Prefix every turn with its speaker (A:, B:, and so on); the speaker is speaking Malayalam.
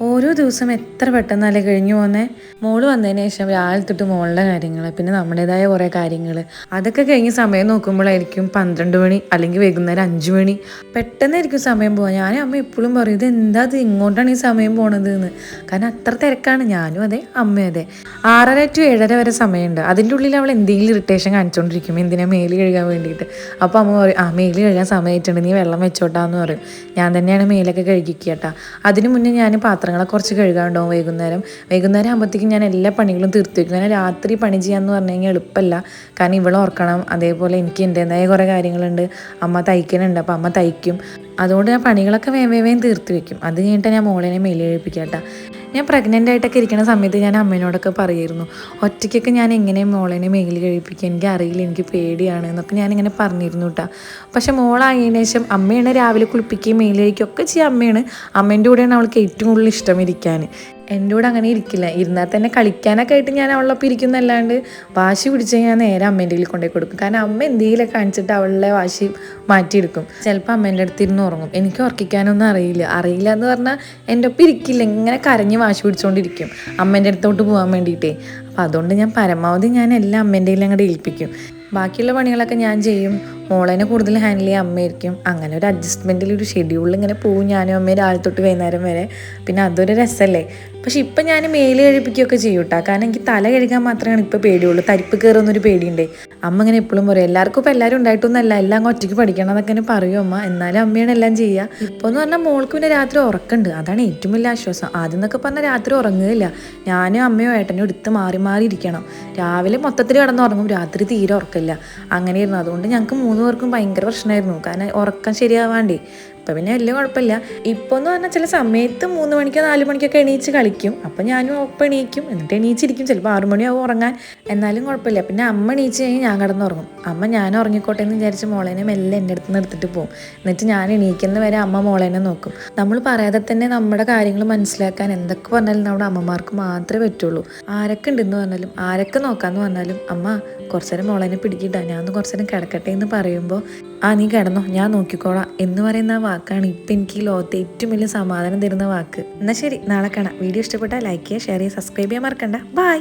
A: ഓരോ ദിവസം എത്ര പെട്ടെന്നല്ലേ കഴിഞ്ഞു പോകുന്നേ. മോള് വന്നതിന് ശേഷം രാവിലെ തൊട്ട് മോളുടെ കാര്യങ്ങൾ, പിന്നെ നമ്മുടേതായ കുറേ കാര്യങ്ങൾ, അതൊക്കെ കഴിഞ്ഞ് സമയം നോക്കുമ്പോഴായിരിക്കും 12 മണി അല്ലെങ്കിൽ വൈകുന്നേരം 5 മണി. പെട്ടെന്നായിരിക്കും സമയം പോകാൻ. ഞാൻ അമ്മ എപ്പോഴും പറയും, ഇത് എന്താ ഇത് ഇങ്ങോട്ടാണ് ഈ സമയം പോണത് എന്ന്. കാരണം അത്ര തിരക്കാണ്. ഞാനും അതെ, അമ്മയും അതെ. 6:30 to 7:30 വരെ സമയമുണ്ട്. അതിൻ്റെ ഉള്ളിൽ അവൾ എന്തെങ്കിലും ഇറിറ്റേഷൻ കാണിച്ചുകൊണ്ടിരിക്കും, എന്തിനാ മേല് കഴുകാൻ വേണ്ടിയിട്ട്. അപ്പോൾ അമ്മ പറയും, മേല് കഴുകാൻ സമയമായിട്ടുണ്ട്, നീ വെള്ളം വെച്ചോട്ടാന്ന് പറയും. ഞാൻ തന്നെയാണ് മേലൊക്കെ കഴുകിക്കുക കേട്ടോ. അതിന് മുന്നേ ഞാൻ പാത്രങ്ങളെ കുറച്ച് കഴുകാനുണ്ടാവും. വൈകുന്നേരം ആകുമ്പോഴത്തേക്കും ഞാൻ എല്ലാ പണികളും തീർത്ത് വയ്ക്കും. കാരണം രാത്രി പണി ചെയ്യാമെന്ന് പറഞ്ഞു കഴിഞ്ഞാൽ എളുപ്പമല്ല. കാരണം ഇവളെ ഓർക്കണം, അതേപോലെ എനിക്ക് എൻ്റെതായ കുറേ കാര്യങ്ങളുണ്ട്. അമ്മ തയ്ക്കാനുണ്ട്, അപ്പോൾ അമ്മ തയ്ക്കും. അതുകൊണ്ട് ഞാൻ പണികളൊക്കെ വേഗം തീർത്ത് വയ്ക്കും. അത് കഴിഞ്ഞിട്ട് ഞാൻ മോളേനെ മേലെ കഴിപ്പിക്കാം കേട്ടോ. ഞാൻ പ്രഗ്നൻ്റ് ആയിട്ടൊക്കെ ഇരിക്കുന്ന സമയത്ത് ഞാൻ അമ്മേനോടൊക്കെ പറയുമായിരുന്നു, ഒറ്റയ്ക്കൊക്കെ ഞാൻ എങ്ങനെ മോളേനെ മേലിൽ കഴിപ്പിക്കുക, എനിക്ക് അറിയില്ല, എനിക്ക് പേടിയാണ് എന്നൊക്കെ ഞാനിങ്ങനെ പറഞ്ഞിരുന്നു കേട്ടോ. പക്ഷെ മോളായതിനു ശേഷം അമ്മയാണ് രാവിലെ കുളിപ്പിക്കുകയും മേലിൽ കഴിക്കുകയൊക്കെ ചെയ്യുക അമ്മയാണ്. അമ്മേൻ്റെ കൂടെയാണ് അവൾക്ക് ഏറ്റവും കൂടുതൽ ഇഷ്ടം ഇരിക്കാൻ. എൻ്റെ കൂടെ അങ്ങനെ ഇരിക്കില്ല. ഇരുന്നാൽ തന്നെ കളിക്കാനൊക്കെ ആയിട്ട് ഞാൻ അവളൊപ്പം ഇരിക്കുന്നല്ലാണ്ട് വാശി പിടിച്ച് ഞാൻ നേരെ അമ്മേൻ്റെ കയ്യിൽ കൊണ്ടുപോയി കൊടുക്കും. കാരണം അമ്മ എന്തെങ്കിലുമൊക്കെ കാണിച്ചിട്ട് അവളുടെ വാശി മാറ്റിയെടുക്കും. ചിലപ്പോൾ അമ്മേൻ്റെ അടുത്ത് ഇരുന്ന് ഉറങ്ങും. എനിക്ക് ഉറക്കിക്കാനൊന്നും അറിയില്ല എന്ന് പറഞ്ഞാൽ എൻ്റെ ഒപ്പം ഇരിക്കില്ല, ഇങ്ങനെ കരഞ്ഞ് വാശി പിടിച്ചുകൊണ്ടിരിക്കും അമ്മേൻ്റെ അടുത്തോട്ട് പോകാൻ വേണ്ടിയിട്ടേ. അപ്പോൾ അതുകൊണ്ട് ഞാൻ പരമാവധി ഞാൻ എല്ലാം അമ്മേൻ്റെ കയ്യിൽ അങ്ങോട്ട് ഏൽപ്പിക്കും. ബാക്കിയുള്ള പണികളൊക്കെ ഞാൻ ചെയ്യും. മോളേനെ കൂടുതൽ ഹാൻഡിൽ ചെയ്യാൻ അമ്മയായിരിക്കും. അങ്ങനെ ഒരു അഡ്ജസ്റ്റ്മെൻറ്റിൽ ഒരു ഷെഡ്യൂളിൽ ഇങ്ങനെ പോവും ഞാനും അമ്മയും രാവിലെ തൊട്ട് വൈകുന്നേരം വരെ. പിന്നെ അതൊരു രസമല്ലേ. പക്ഷെ ഇപ്പം ഞാൻ മേല് കഴിപ്പിക്കുകയൊക്കെ ചെയ്യും കേട്ടോ. കാരണം എനിക്ക് തല കഴുകാൻ മാത്രമാണ് ഇപ്പോൾ പേടിയുള്ളൂ. തരിപ്പ് കയറുന്നൊരു പേടിയുണ്ടേ. അമ്മ ഇങ്ങനെ എപ്പോഴും പറയും, ഇപ്പോൾ എല്ലാവരും ഉണ്ടായിട്ടൊന്നുമല്ല, എല്ലാം ഒറ്റയ്ക്ക് പഠിക്കണം എന്നൊക്കെ ഇങ്ങനെ പറയും അമ്മ. എന്നാലും അമ്മയാണ് എല്ലാം ചെയ്യുക. ഇപ്പോൾ എന്ന് പറഞ്ഞാൽ മോൾക്ക് പിന്നെ രാത്രി ഉറക്കമുണ്ട്, അതാണ് ഏറ്റവും വലിയ ആശ്വാസം. ആദ്യം എന്നൊക്കെ പറഞ്ഞാൽ രാത്രി ഉറങ്ങുകയില്ല. ഞാനും അമ്മയോ ഏട്ടനും എടുത്ത് മാറി ഇരിക്കണം. രാവിലെ മൊത്തത്തിൽ കിടന്നുറങ്ങും, രാത്രി തീരെ ഉറക്കില്ല. അങ്ങനെയായിരുന്നു. അതുകൊണ്ട് ഞങ്ങൾക്ക് 3 പേർക്കും ഭയങ്കര പ്രശ്നമായിരുന്നു. കാരണം ഉറക്കം ശരിയാവാണ്ടേ. ഇപ്പം പിന്നെ വലിയ കുഴപ്പമില്ല. ഇപ്പോൾ എന്ന് പറഞ്ഞാൽ ചില സമയത്ത് 3 മണിക്കോ 4 മണിക്കൊക്കെ എണീച്ച് കളിക്കും. അപ്പം ഞാനും ഒപ്പം എണീക്കും, എന്നിട്ട് എണീച്ചിരിക്കും. ചിലപ്പോൾ 6 മണിയാവും ഉറങ്ങാൻ, എന്നാലും കുഴപ്പമില്ല. പിന്നെ അമ്മ എണീച്ച് കഴിഞ്ഞാൽ ഞാൻ കിടന്നുറങ്ങും. അമ്മ ഞാൻ ഉറങ്ങിക്കോട്ടെ എന്ന് വിചാരിച്ച് മോളേനെ മെല്ലെ എൻ്റെ അടുത്ത് നിന്ന് എടുത്തിട്ട് പോകും. എന്നിട്ട് ഞാൻ എണീക്കുന്ന വരെ അമ്മ മോളേനെ നോക്കും. നമ്മൾ പറയാതെ തന്നെ നമ്മുടെ കാര്യങ്ങൾ മനസ്സിലാക്കാൻ എന്തൊക്കെ പറഞ്ഞാലും നമ്മുടെ അമ്മമാർക്ക് മാത്രമേ പറ്റുള്ളൂ. ആരൊക്കെ ഉണ്ടെന്ന് പറഞ്ഞാലും ആരൊക്കെ നോക്കാമെന്ന് പറഞ്ഞാലും അമ്മ കുറച്ച് നേരം മോളേനെ പിടിക്കിട്ടാ, ഞാൻ ഒന്ന് കുറച്ച് നേരം കിടക്കട്ടെ എന്ന് പറയുമ്പോൾ നീ കിടന്നോ, ഞാൻ നോക്കിക്കോളാം എന്ന് പറയുന്ന വാക്കാണ് ഇപ്പം എനിക്ക് ഈ ലോകത്തെ ഏറ്റവും വലിയ സമാധാനം തരുന്ന വാക്ക്. എന്നാൽ ശരി, നാളെ കാണാം. വീഡിയോ ഇഷ്ടപ്പെട്ടാൽ ലൈക്ക് ചെയ്യുക, ഷെയർ ചെയ്യുക, സബ്സ്ക്രൈബ് ചെയ്യാൻ മറക്കണ്ട. ബൈ.